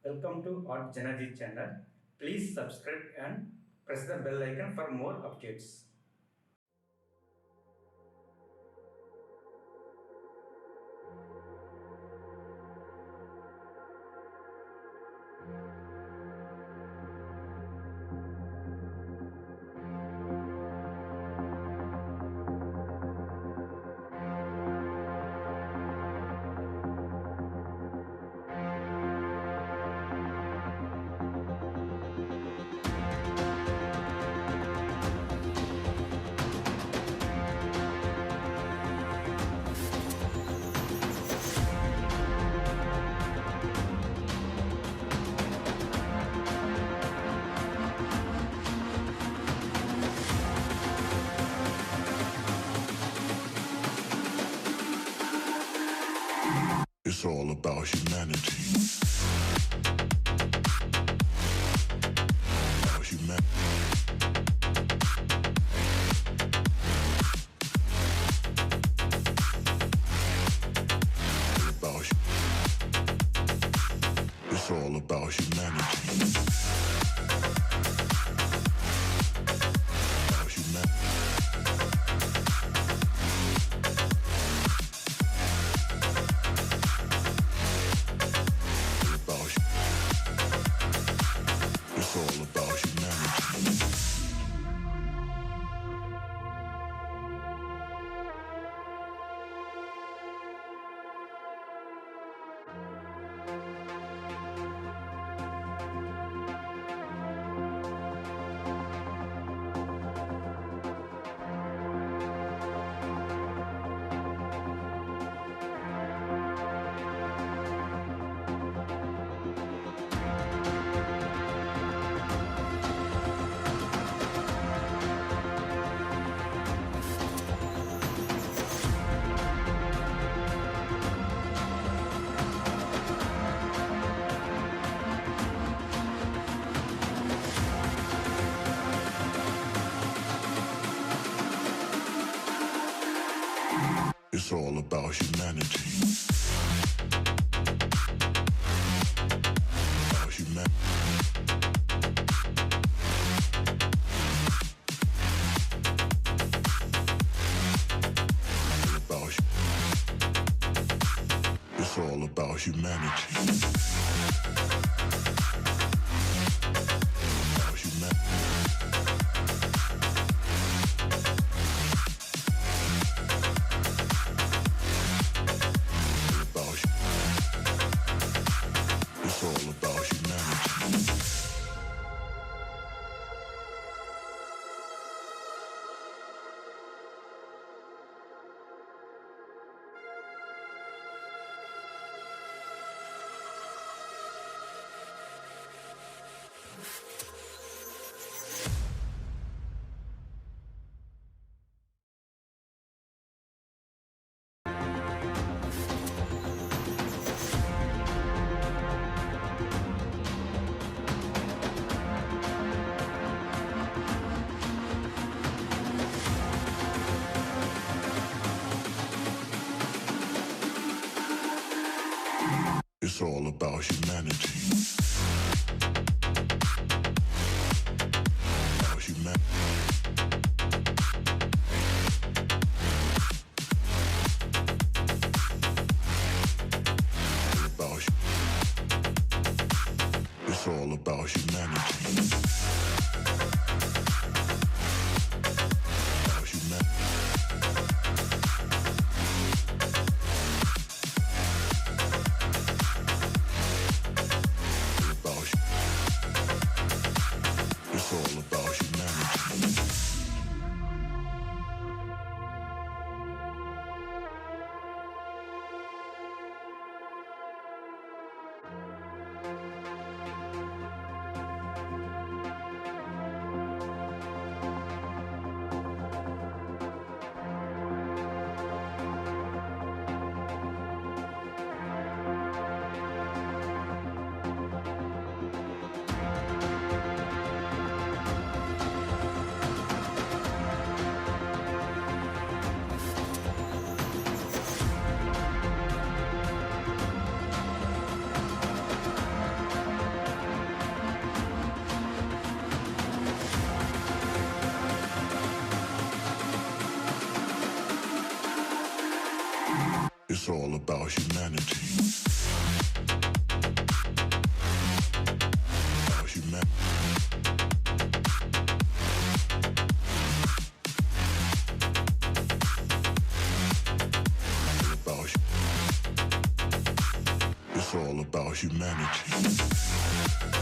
Welcome to JanaG channel. Please subscribe and press the bell icon for more updates. It's all about humanity. About humanity. It's all about humanity. About humanity. It's all about humanity. It's all about humanity. About humanity. It's all about humanity. About humanity. It's all about humanity. It's all about humanity. About humanity. It's all about humanity. About humanity. It's all about humanity. About humanity. It's all about humanity.